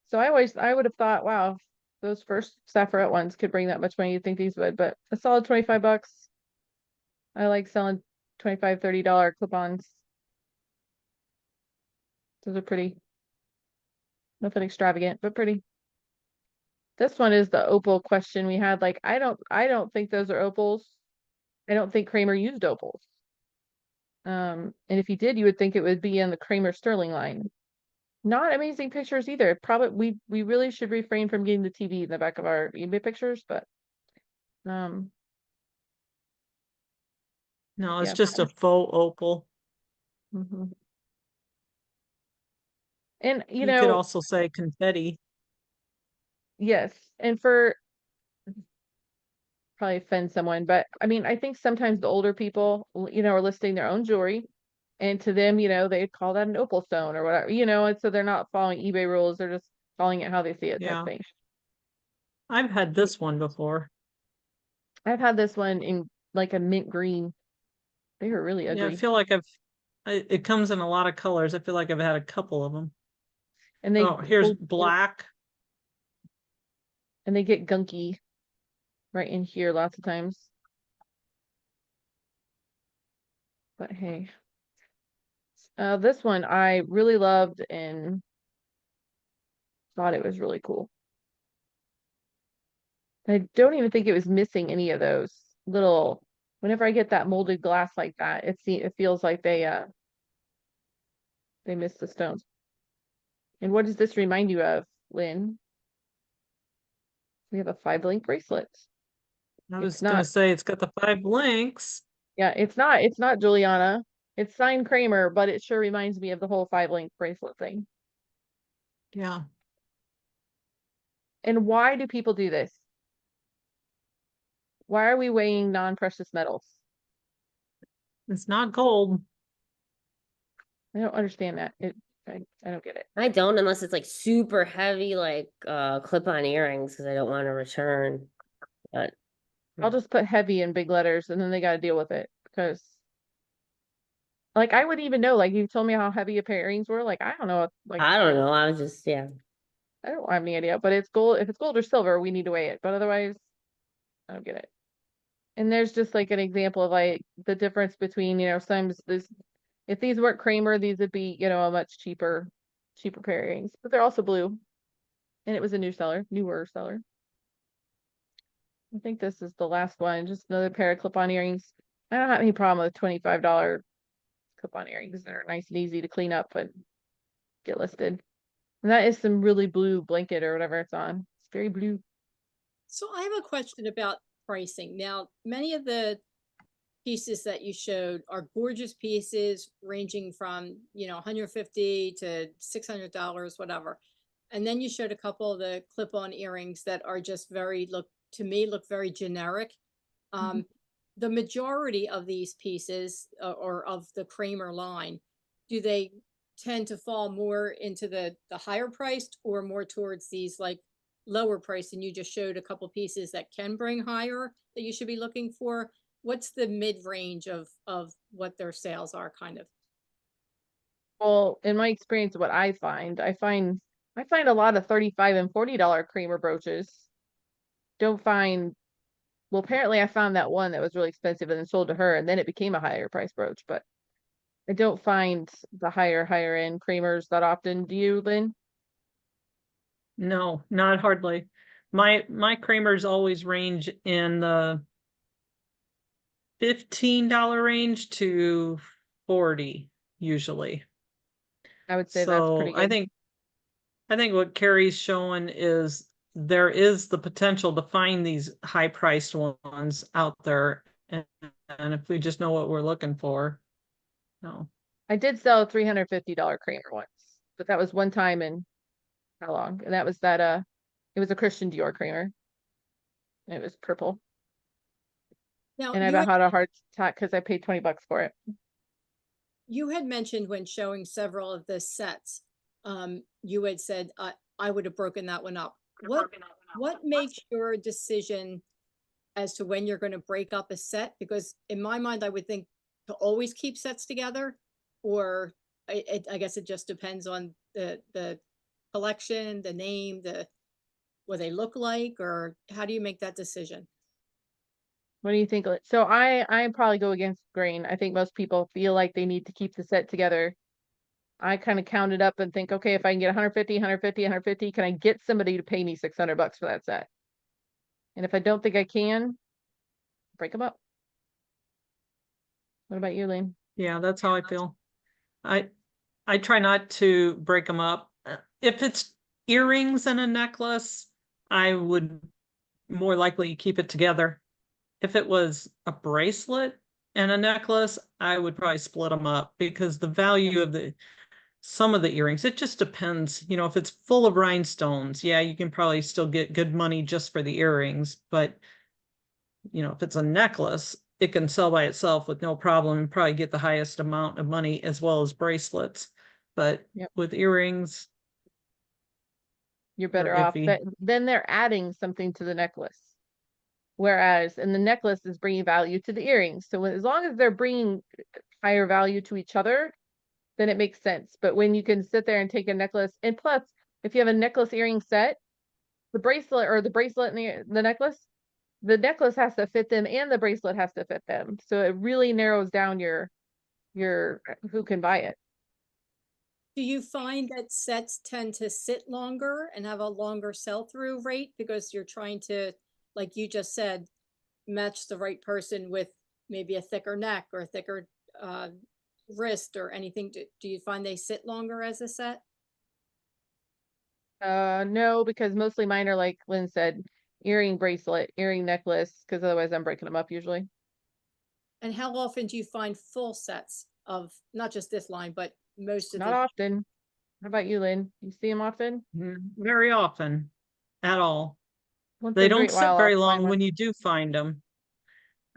So I would have thought, wow, those first Sapphire ones could bring that much money. You'd think these would, but a solid 25 bucks. I like selling $25, $30 clip-ons. Those are pretty. Nothing extravagant, but pretty. This one is the opal question we had. Like, I don't think those are opals. I don't think Kramer used opals. And if he did, you would think it would be in the Kramer Sterling line. Not amazing pictures either. Probably we really should refrain from getting the TV in the back of our eBay pictures, but No, it's yeah. just a faux opal. Mhm. And you You could know, also say confetti. yes, and for probably offend someone, but I mean, I think sometimes the older people, are listing their own jewelry, and to them, they'd call that an opal stone or whatever, and so they're not following eBay rules, they're just calling it how they see it type Yeah. thing. I've had this one before. I've had this one in like a mint green. They were really Yeah, I ugly, feel like it comes in a lot of colors. I feel like I've had a couple of them. and Oh, here's black. and they get gunky right in here lots of times. But hey, this one I really loved and thought it was really cool. I don't even think it was missing any of those little. Whenever I get that molded glass like that, it feels like they missed the stones. And what does this remind you of, Lynn? We have a 5-link bracelet. I It's was gonna not. say it's got the 5 links. Yeah, it's not. It's not Juliana. It's signed Kramer, but it sure reminds me of the whole 5-link bracelet thing. Yeah. And why do people do this? Why are we weighing non-precious metals? It's not gold. I don't understand that. I don't get it. I don't unless it's like super heavy, like clip-on earrings, because I don't want to return. But I'll just put heavy in big letters and then they got to deal with it because like I wouldn't even know. Like you told me how heavy a pair of earrings were. Like I don't know. Like I don't know. I was just I don't have any idea. But it's gold. If it's gold or silver, we need to weigh it. But otherwise, I don't get it. And there's just like an example of like the difference between sometimes this. If these weren't Kramer, these would be a much cheaper pair of earrings. But they're also blue, and it was a newer seller. I think this is the last one. Just another pair of clip-on earrings. I don't have any problem with $25 clip-on earrings. They're nice and easy to clean up and get listed. And that is some really blue blanket or whatever it's on. It's very blue. So I have a question about pricing. Now, many of the pieces that you showed are gorgeous pieces ranging from, 150 to $600, whatever. And then you showed a couple of the clip-on earrings that are just look very generic. The majority of these pieces or of the Kramer line, do they tend to fall more into the higher priced or more towards these like lower priced? And you just showed a couple pieces that can bring higher that you should be looking for. What's the mid range of what their sales are kind of? Well, in my experience, what I find a lot of $35 and $40 Kramer brooches. Don't find Well, apparently I found that one that was really expensive and then sold to her and then it became a higher price brooch, but I don't find the higher end Kramers that often. Do you, Lynn? No, not hardly. My Kramers always range in the $15 range to 40 usually. I would say that's So pretty I good. think what Carrie's showing is there is the potential to find these high priced ones out there. And if we just know what we're looking for. No. I did sell a $350 Kramer once, but that was one time in how long? And that was it was a Christian Dior Kramer. And it was purple. Now, And I've had a hard time because I paid 20 bucks for it. you had mentioned when showing several of the sets, you had said, I would have broken that one up. What makes your decision as to when you're going to break up a set? Because in my mind, I would think to always keep sets together, or I guess it just depends on the collection, the name, what they look like, or how do you make that decision? What do you think? So I probably go against grain. I think most people feel like they need to keep the set together. I kind of count it up and think, okay, if I can get 150, 150, 150, can I get somebody to pay me 600 bucks for that set? And if I don't think I can, break them up. What about you, Lynn? Yeah, that's how I feel. I try not to break them up. If it's earrings and a necklace, I would more likely keep it together. If it was a bracelet and a necklace, I would probably split them up because the value of some of the earrings, it just depends. You know, if it's full of rhinestones, yeah, you can probably still get good money just for the earrings. But, you know, if it's a necklace, it can sell by itself with no problem and probably get the highest amount of money as well as bracelets. But Yep. with earrings, You're they're better off. iffy. Then they're adding something to the necklace. Whereas, and the necklace is bringing value to the earrings. So as long as they're bringing higher value to each other, then it makes sense. But when you can sit there and take a necklace, and plus, if you have a necklace earring set, the bracelet and the necklace has to fit them and the bracelet has to fit them. So it really narrows down your who can buy it. Do you find that sets tend to sit longer and have a longer sell-through rate because you're trying to, like you just said, match the right person with maybe a thicker neck or a thicker wrist or anything? Do you find they sit longer as a set? No, because mostly mine are like Lynn said, earring bracelet, earring necklace, because otherwise I'm breaking them up usually. And how often do you find full sets of not just this line, but most of Not the? often. How about you, Lynn? You see them often? Very often at all. Once They in a don't great sit while, very I'll find long one. when you do find them.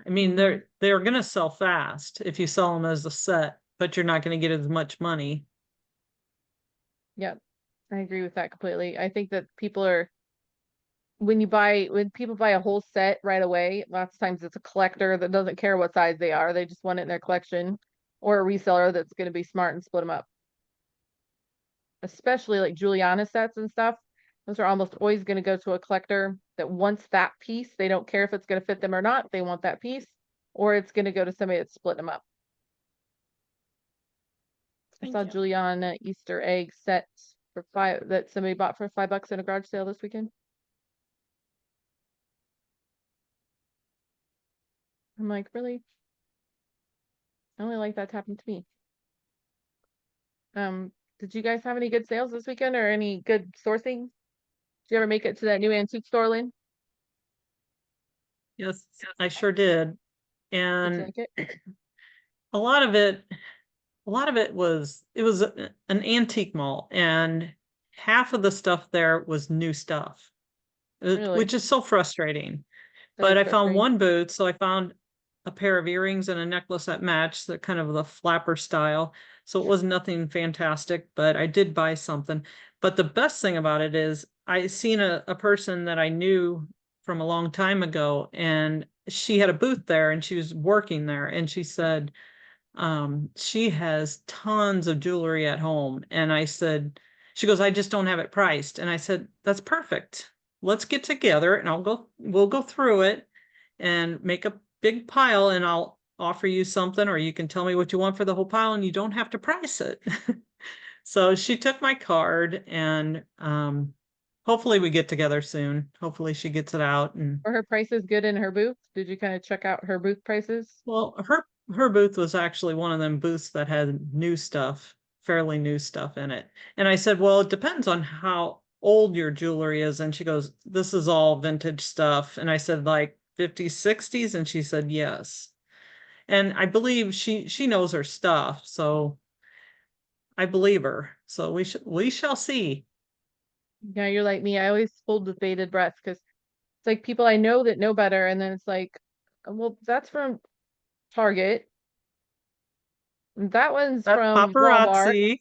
I mean, Mhm. they're going to sell fast if you sell them as a set, but you're not going to get as much money. Yep. I agree with that completely. I think that people are when people buy a whole set right away, lots of times it's a collector that doesn't care what size they are. They just want it in their collection, or a reseller that's going to be smart and split them up. Especially like Juliana sets and stuff. Those are almost always going to go to a collector that wants that piece. They don't care if it's going to fit them or not. They want that piece, or it's going to go to somebody that's split them up. I saw Thank you. Juliana Easter egg sets for $5 that somebody bought for $5 in a garage sale this weekend. I'm like, really? I only like that to happen to me. Did you guys have any good sales this weekend or any good sourcing? Did you ever make it to that new antique store, Lynn? Yes, I sure did. Did you And like it? a lot of it was an antique mall, and half of the stuff there was new stuff, Really? which is so frustrating. That But is I found frustrating. one booth, so I found a pair of earrings and a necklace that matched the kind of the flapper style. So it was nothing fantastic, but I did buy something. But the best thing about it is I seen a person that I knew from a long time ago, and she had a booth there and she was working there, and she said she has tons of jewelry at home. And I said, she goes, I just don't have it priced. And I said, that's perfect. Let's get together and we'll go through it and make a big pile, and I'll offer you something, or you can tell me what you want for the whole pile and you don't have to price it. So she took my card, and hopefully we get together soon. Hopefully she gets it out. And Were her prices good in her booth? Did you kind of check out her booth prices? well, her booth was actually one of them booths that had new stuff, fairly new stuff in it. And I said, well, it depends on how old your jewelry is. And she goes, this is all vintage stuff. And I said, like 50s, 60s? And she said, yes. And I believe she knows her stuff, so I believe her. So we shall see. Yeah, you're like me. I always hold with bated breath because it's like people I know that know better, and then it's like, Well, that's from Target. That one's That's from Walmart. paparazzi.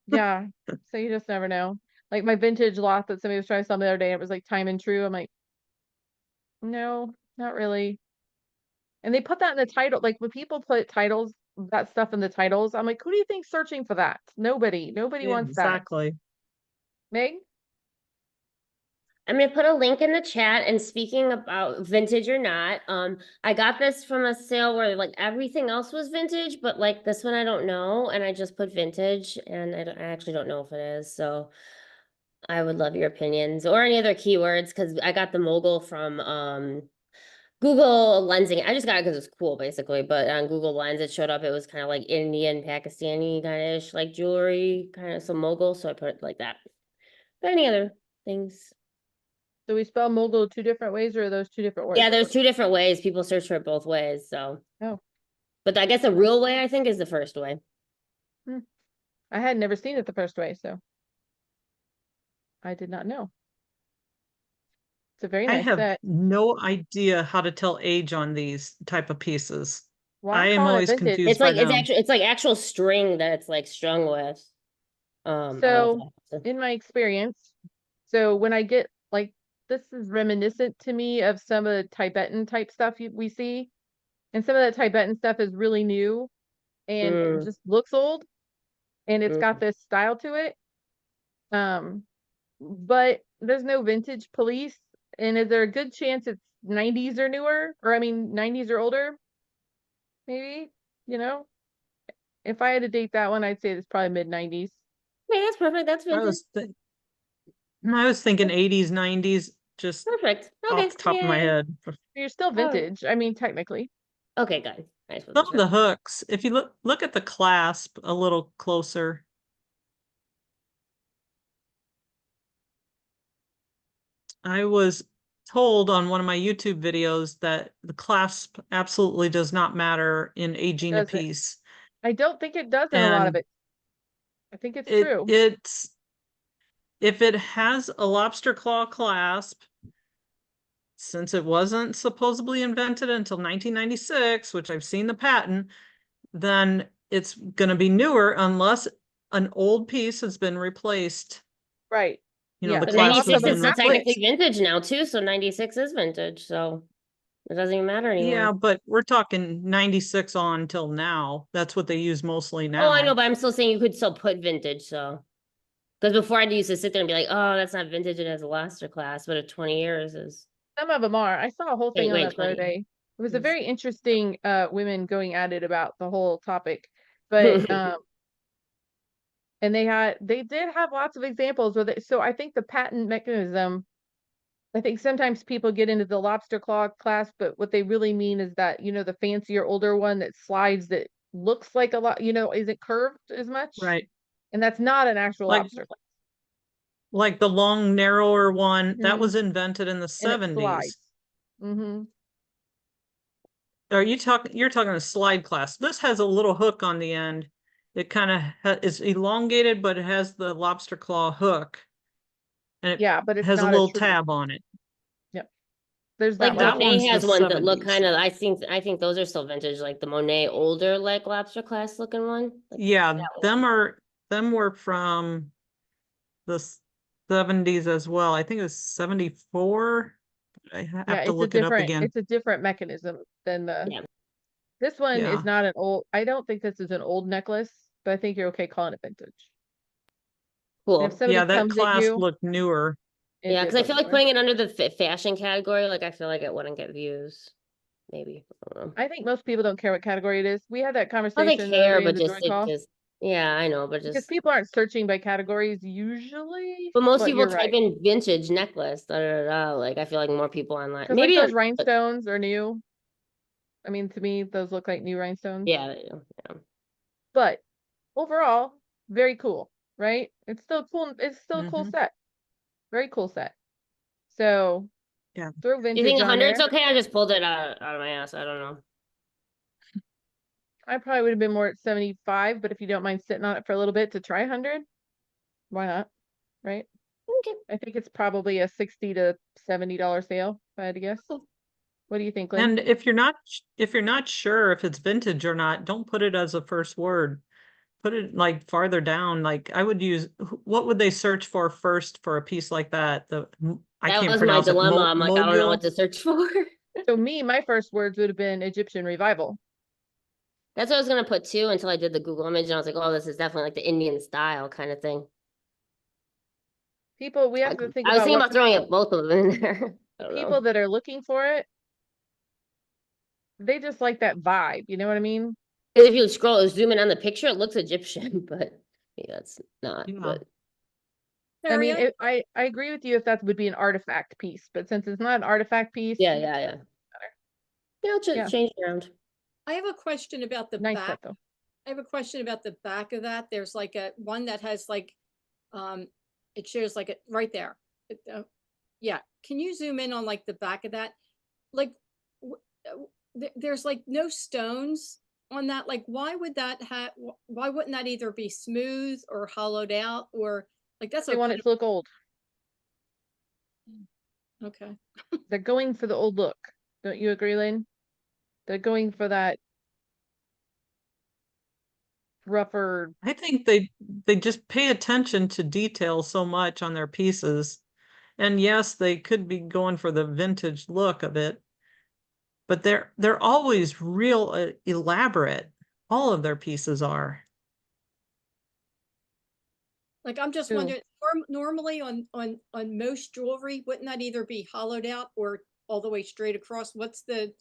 Yeah. So you just never know. Like my vintage lot that somebody was trying to sell me the other day, it was like time and true. I'm like, no, not really. And they put that in the title. Like when people put titles, that stuff in the titles, I'm like, who do you think's searching for that? Nobody. Nobody wants that. Exactly. Meg? I'm gonna put a link in the chat, and speaking about vintage or not, I got this from a sale where like everything else was vintage, but like this one I don't know, and I just put vintage, and I actually don't know if it is, so I would love your opinions or any other keywords, because I got the mogul from Google Lensing. I just got it because it's cool, basically, but on Google Lens it showed up, it was kind of like Indian, Pakistani kind of ish, like jewelry, kind of some mogul, so I put it like that. But any other things? Do we spell mogul 2 different ways, or are those 2 different words? Yeah, there's 2 different ways. People search for it both ways, so. Oh. But I guess the real way, I think, is the first way. I had never seen it the first way, so I did not know. It's a very I nice have set. no idea how to tell age on these type of pieces. Well, I I'm am calling it always vintage. confused It's by like, them. it's like actual string that it's like strung with. I don't know So if that- in my experience, so when I get like, this is reminiscent to me of some of the Tibetan type stuff we see. And some of that Tibetan stuff is really new and it Mm, just looks old and it's got mm. this style to it. But there's no vintage police. And is there a good chance it's 90s or newer? Or I mean 90s or older? Maybe, you know? If I had to date that one, I'd say it's probably mid 90s. Okay, that's perfect. That's I vintage. was, I was thinking 80s, 90s, just Perfect. Okay. off the top of my Yay. head. You're still All right. vintage. I mean, technically. Okay, good. I just Some wasn't of the sure. hooks, if you look at the clasp a little closer. I was told on one of my YouTube videos that the clasp absolutely does not matter in aging a Does it? piece. I don't think it does in a lot of And it. I think it's true. it's if it has a lobster claw clasp, since it wasn't supposedly invented until 1996, which I've seen the patent, then it's going to be newer unless an old piece has been replaced. Right. You know, Yeah. the But There's clasp also 96 has the is been still map. technically replaced. vintage now too, so 96 is vintage, so it doesn't even matter anymore. Yeah, but we're talking 96 on till now. That's what they use mostly now. Oh, I know, but I'm still saying you could still put vintage, so. Because before I used to sit there and be like, oh, that's not vintage, it has a luster class, but at 20 years is. Some of them are. I saw a whole thing on Wait, that the other 20. day. It was a Yes. very interesting women going at it about the whole topic. But and they did have lots of examples with it. So I think the patent mechanism, I think sometimes people get into the lobster claw class, but what they really mean is that, you know, the fancier older one that slides that looks like a lot, you know, isn't curved as much. Right. And that's not an actual Like lobster claw. like the long, narrower one that Mhm. was invented in the And it 70s. slides. Mm-hmm. Are you talking? You're talking a slide class. This has a little hook on the end. It kind of is elongated, but it has the lobster claw hook, and it Yeah, but it's has a not a little true. tab on it. Yep. There's Like that one. one's Monet the has ones that look 70s. kind of, I think those are still vintage, like the Monet older, like lobster class looking one. Like Yeah, that one. them were from the 70s as well. I think it was 74. I Yeah, have to look it up again. it's a different mechanism than the Yeah. this one Yeah. is not an old, I don't think this is an old necklace, but I think you're okay calling it vintage. And if Cool. somebody Yeah, that comes at clasp you, looked newer. it Yeah, did because I look feel like newer. putting it under the fashion category, like I feel like it wouldn't get views. Maybe. I don't know. I think most people don't care what category it is. We had that Well, conversation they the other care, day in but the just joint it call. just yeah, I know, but Because just people aren't searching by categories usually. but most But people you're type right. in vintage necklace, da, da, da, da. Like I feel like more people online. Because like Maybe those but rhinestones are new. I mean, to me, those look like new rhinestones. yeah, they do, yeah. But overall, very cool, right? It's still cool. It's still a cool Mhm. set. Very cool set. So Yeah. throw Do you vintage think on 100's there. okay? I just pulled it out of my ass. I don't know. I probably would have been more at 75, but if you don't mind sitting on it for a little bit to try 100, why not? Right? Okay. I think it's probably a $60 to $70 sale, if I had to guess. Cool. What do you think, Lynn? And if you're not sure if it's vintage or not, don't put it as a first word. Put it like farther down. Like I would use, what would they search for first for a piece like that? I That can't was my pronounce it. dilemma. I'm like, I don't know Mogul? what to search for. So my first words would have been Egyptian revival. That's what I was gonna put too until I did the Google image and I was like, oh, this is definitely like the Indian style kind of thing. People, we I, have to think I was about thinking what about throwing it both of them in there. I don't people know. that are looking for it, they just like that vibe. You know what I mean? 'Cause if you zoom in on the picture, it looks Egyptian, but maybe that's not. Yeah. But I mean, Maria? I agree with you if that would be an artifact piece, but since it's not an artifact piece, yeah. Yeah, I'll Yeah. change it around. I have a question about the nice back. set though. I have a question about the back of that. There's like one that has like, it shows like it right there. Yeah, can you zoom in on like the back of that? Like, there's like no stones on that. Like, why would that have? Why wouldn't that either be smooth or hollowed out or like that's They want it to look old. okay. They're going for the old look. Don't you agree, Lynn? They're going for that rougher. I think they just pay attention to detail so much on their pieces. And yes, they could be going for the vintage look of it, but they're always real elaborate. All of their pieces are. Like, I'm just True. wondering, normally on most jewelry, wouldn't that either be hollowed out or all the way straight across? What's the,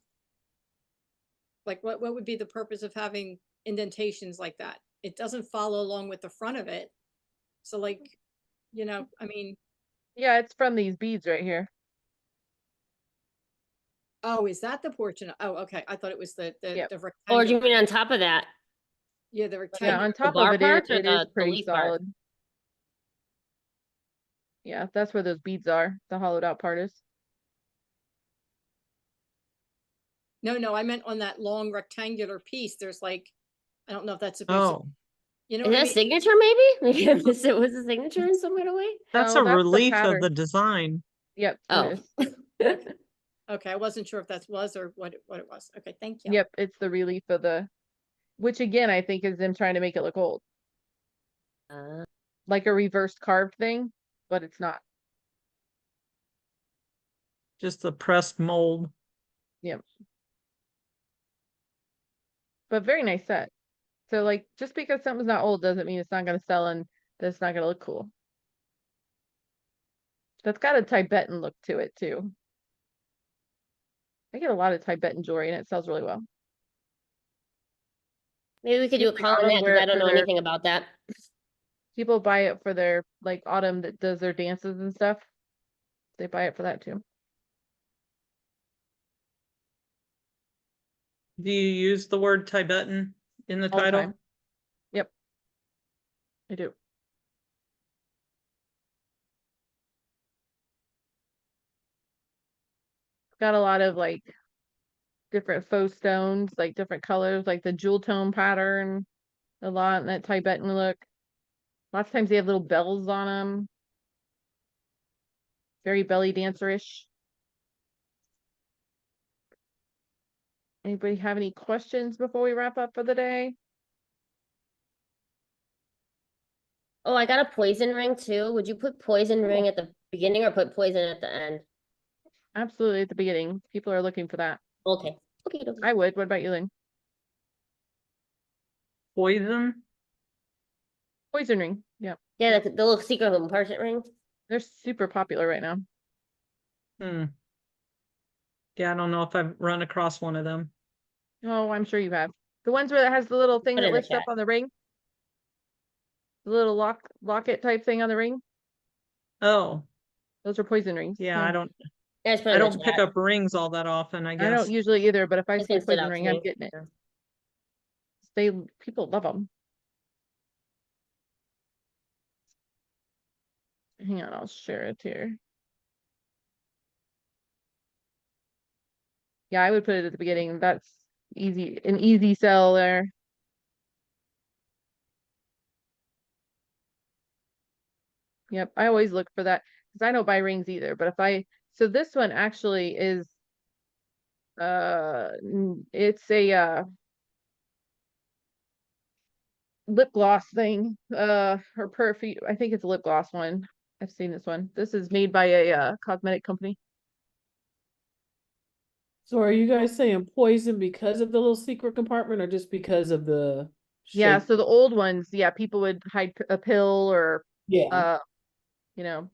like, what would be the purpose of having indentations like that? It doesn't follow along with the front of it. So like, you know, I mean, Yeah, it's from these beads right here. oh, is that the portion? Oh, okay. I thought it was the Yep. Or do rectangular. you mean on top of that? Yeah, the Yeah, rectangular. on top bar of it, parts or it is the pretty leaf part? solid. Yeah, that's where those beads are. The hollowed out part is. No, I meant on that long rectangular piece. There's like, I don't know if that's supposed to, Oh, you know Is what I that mean? signature maybe? Maybe I missed it. Was a signature in some way? that's No, a that's the relief of pattern. the design. Yep, it Oh. is. Okay, I wasn't sure if that was or what it was. Okay, thank you. Yep, it's the relief of the, which again, I think is them trying to make it look old. Like a reversed carved thing, but it's not. Just the pressed mold. But very nice set. So like, just because something's not old doesn't mean it's not going to sell and that it's not going to look cool. That's got a Tibetan look to it too. I get a lot of Tibetan jewelry and it sells really well. Maybe we could do a Usually call on autumn that wear because I it don't for know their- anything about that. People buy it for their like autumn that does their dances and stuff. They buy it for that too. Do you use the word Tibetan in the All the title? time. Yep. I do. Got a lot of like different faux stones, like different colors, like the jewel tone pattern, a lot in that Tibetan look. Lots of times they have little bells on them. Very belly dancer-ish. Anybody have any questions before we wrap up for the day? Oh, I got a poison ring too. Would you put poison ring at the beginning or put poison at the end? Absolutely at the beginning. People are looking for that. Okay. Okay. I would. What about you, Lynn? Poison? Poison ring. Yep. Yeah, the little secret compartment ring. They're super popular right now. Hmm. Yeah, I don't know if I've run across one of them. Oh, I'm sure you have. The ones where it has the little thing Put it that in the lifts up chat. on the ring. The little locket type thing on the ring. Oh, Those are poison rings. yeah, I don't Yeah, just put it I in the don't pick chat. up rings all that often, I I guess. don't usually either, but if I This see a one stood poison out to ring, I'm me. getting it. Yeah. People love them. Hang on, I'll share it here. Yeah, I would put it at the beginning. That's an easy sell there. Yep, I always look for that because I don't buy rings either. But so this one actually is It's a lip gloss thing, or perfume. I think it's a lip gloss one. I've seen this one. This is made by a cosmetic company. So are you guys saying poison because of the little secret compartment or just because of the Yeah, shape? so the old ones, yeah, people would hide a pill or Yeah.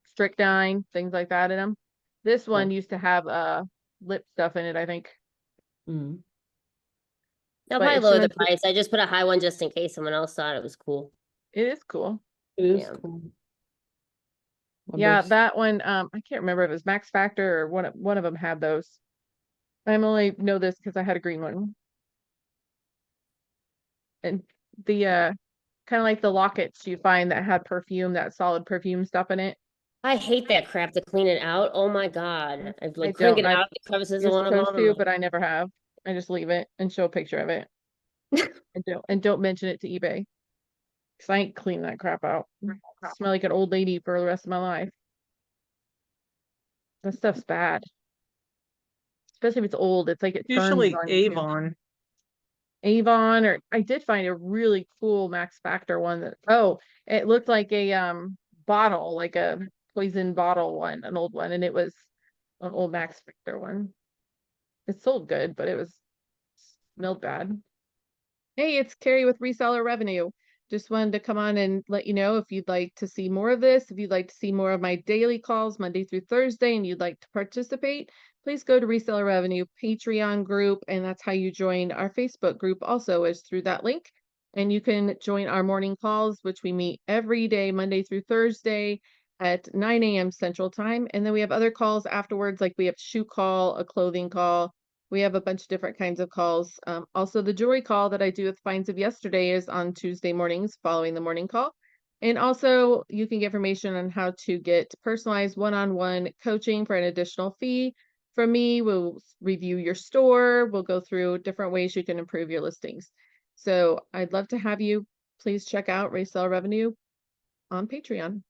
strychnine, things like that in them. This one Oh. used to have lip stuff in it, I think. Mm. I'll But probably it's lower the meant to- price. I just put a high one just in case someone else thought it was cool. It is cool. It is Yeah. cool. Yeah, that one, I can't remember if it was Max Factor or one of them had those. I only know this because I had a green one. And the kind of like the lockets you find that had perfume, that solid perfume stuff in it. I hate that crap to clean it out. Oh my God. I've I like crank don't. it out the crevices of You're one of supposed them. to, but I never have. I just leave it and show a picture of it. And don't mention it to eBay. Cause I ain't cleaning that crap out. Smell like an old lady for the rest of my life. That stuff's bad. Especially if it's old. It's like it turns Usually on you. Avon. Avon, or I did find a really cool Max Factor one that it looked like a bottle, like a poison bottle one, an old one, and it was an old Max Factor one. It sold good, but it was smelled bad. Hey, it's Carrie with Reseller Revenue. Just wanted to come on and let you know if you'd like to see more of this, if you'd like to see more of my daily calls Monday through Thursday, and you'd like to participate, please go to Reseller Revenue Patreon group, and that's how you join our Facebook group also, is through that link. And you can join our morning calls, which we meet every day, Monday through Thursday at 9 a.m. Central Time. And then we have other calls afterwards, like we have shoe call, a clothing call. We have a bunch of different kinds of calls. Also, the jewelry call that I do with Finds of Yesterday is on Tuesday mornings following the morning call. And also, you can get information on how to get personalized one-on-one coaching for an additional fee. From me, we'll review your store. We'll go through different ways you can improve your listings. So I'd love to have you. Please check out Resell Revenue on Patreon.